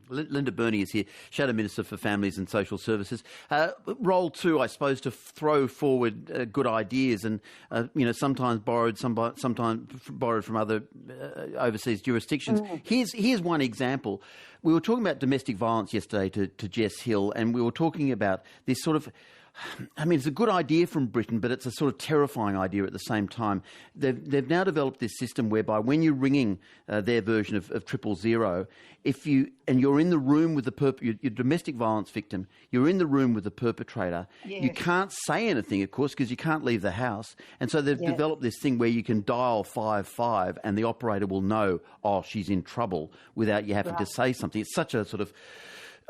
Linda Burney is here, Shadow Minister for Families and Social Services. Role two, I suppose, to throw forward good ideas and, sometimes borrowed from other overseas jurisdictions. Here's one example. We were talking about domestic violence yesterday to Jess Hill, and we were talking about this sort of, it's a good idea from Britain, but it's a sort of terrifying idea at the same time. They've now developed this system whereby when you're ringing their version of 000, and you're in the room with your domestic violence victim, you're in the room with the perpetrator. Yes. You can't say anything, of course, because you can't leave the house. And so they've developed this thing where you can dial 55 and the operator will know, she's in trouble, without you having to say something. It's such a sort of,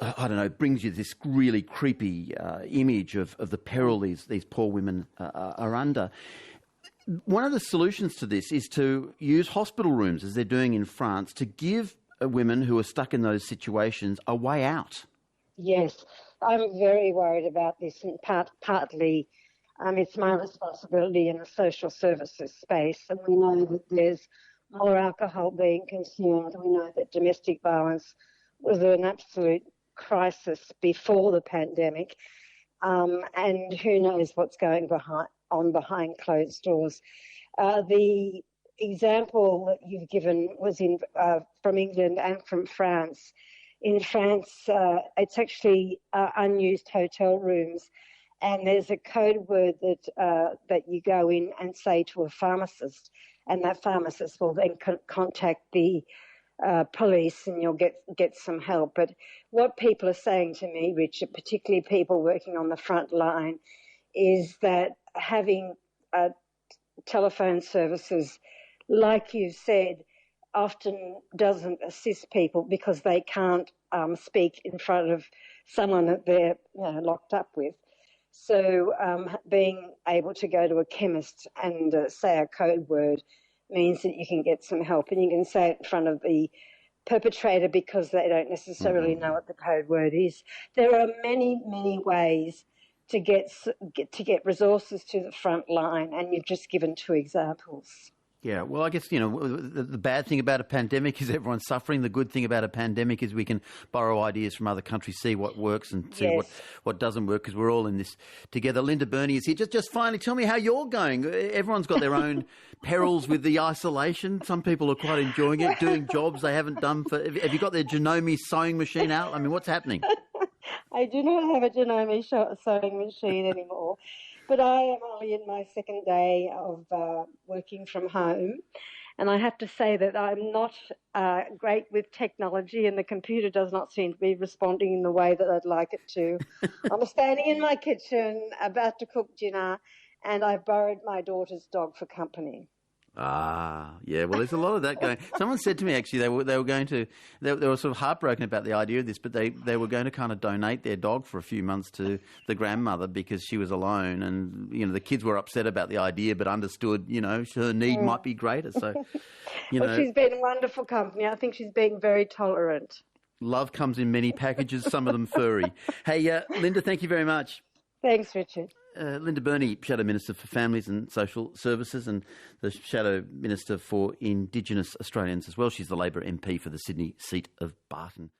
it brings you this really creepy image of the peril these poor women are under. One of the solutions to this is to use hospital rooms, as they're doing in France, to give women who are stuck in those situations a way out. Yes, I'm very worried about this, and partly it's my responsibility in the social services space, and we know that there's more alcohol being consumed. We know that domestic violence was an absolute crisis before the pandemic, and who knows what's going on behind closed doors. The example that you've given was from England and from France. In France, it's actually unused hotel rooms, and there's a code word that you go in and say to a pharmacist, and that pharmacist will then contact the police, and you'll get some help. But what people are saying to me, Richard, particularly people working on the front line, is that having telephone services, like you said, often doesn't assist people because they can't speak in front of someone that they're locked up with. So being able to go to a chemist and say a code word means that you can get some help, and you can say it in front of the perpetrator because they don't necessarily know what the code word is. There are many, many ways to get resources to the front line, and you've just given two examples. Yeah, well, I guess, the bad thing about a pandemic is everyone's suffering. The good thing about a pandemic is we can borrow ideas from other countries, see what works and see what doesn't work, because we're all in this together. Linda Burney is here. Just finally, tell me how you're going. Everyone's got their own perils with the isolation. Some people are quite enjoying it, doing jobs they haven't done for... Have you got their Janome sewing machine out? I mean, what's happening? I do not have a Janome sewing machine anymore, but I am only in my second day of working from home, and I have to say that I'm not great with technology, and the computer does not seem to be responding in the way that I'd like it to. I'm standing in my kitchen about to cook dinner, and I borrowed my daughter's dog for company. Yeah. Well, there's a lot of that going. Someone said to me, actually, they were sort of heartbroken about the idea of this, but they were going to kind of donate their dog for a few months to the grandmother because she was alone, and the kids were upset about the idea, but understood her need might be greater. So, well, she's been wonderful company. I think she's being very tolerant. Love comes in many packages, some of them furry. Hey, Linda, thank you very much. Thanks, Richard. Linda Burney, Shadow Minister for Families and Social Services, and the Shadow Minister for Indigenous Australians as well. She's the Labor MP for the Sydney seat of Barton.